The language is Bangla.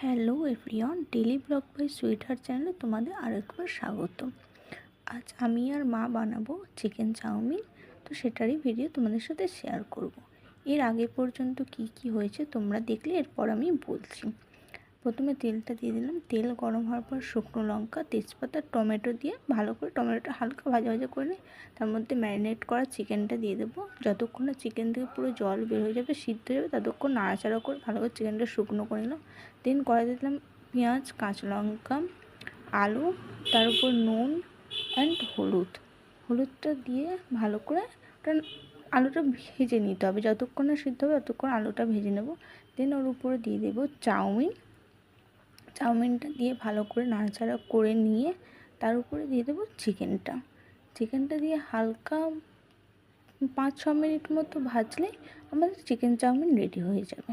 Hello everyone, daily vlog by sweetheart চ্যানেলে তোমাদের আরেকবার স্বাগত। আজ আমি আর মা বানাবো চিকেন চাউমিন, তো সেটারই ভিডিও তোমাদের সাথে শেয়ার করব। এর আগে পর্যন্ত কি হয়েছে তোমরা দেখলে এরপর আমি বলছি। প্রথমে তেলটা দিয়ে দিলাম, তেল গরম হওয়ার পর শুকনো লঙ্কা, তেজপাতা, টমেটো দিয়ে ভালো করে টমেটোটা হালকা ভাজা ভাজা করে নিয়ে তার মধ্যে ম্যারিনেট করা চিকেনটা দিয়ে দেবো। যতক্ষণ না চিকেন থেকে পুরো জল বের হয়ে যাবে, সিদ্ধ হয়ে যাবে, ততক্ষণ নাড়াচাড়া করে ভালো করে চিকেনটা শুকনো করে নিলাম। দেন কড়াইতে দিলাম পেঁয়াজ, কাঁচা লঙ্কা, আলু, তার উপর নুন অ্যান্ড হলুদটা দিয়ে ভালো করে আলুটা ভেজে নিতে হবে। যতক্ষণ না সিদ্ধ হবে ততক্ষণ আলুটা ভেজে নেব। দেন ওর উপরে দিয়ে দেবো চাউমিনটা দিয়ে ভালো করে নাড়াচাড়া করে নিয়ে তার উপরে দিয়ে দেবো চিকেনটা দিয়ে হালকা 5-6 মিনিট মতো ভাজলেই আমাদের চিকেন চাউমিন রেডি হয়ে যাবে।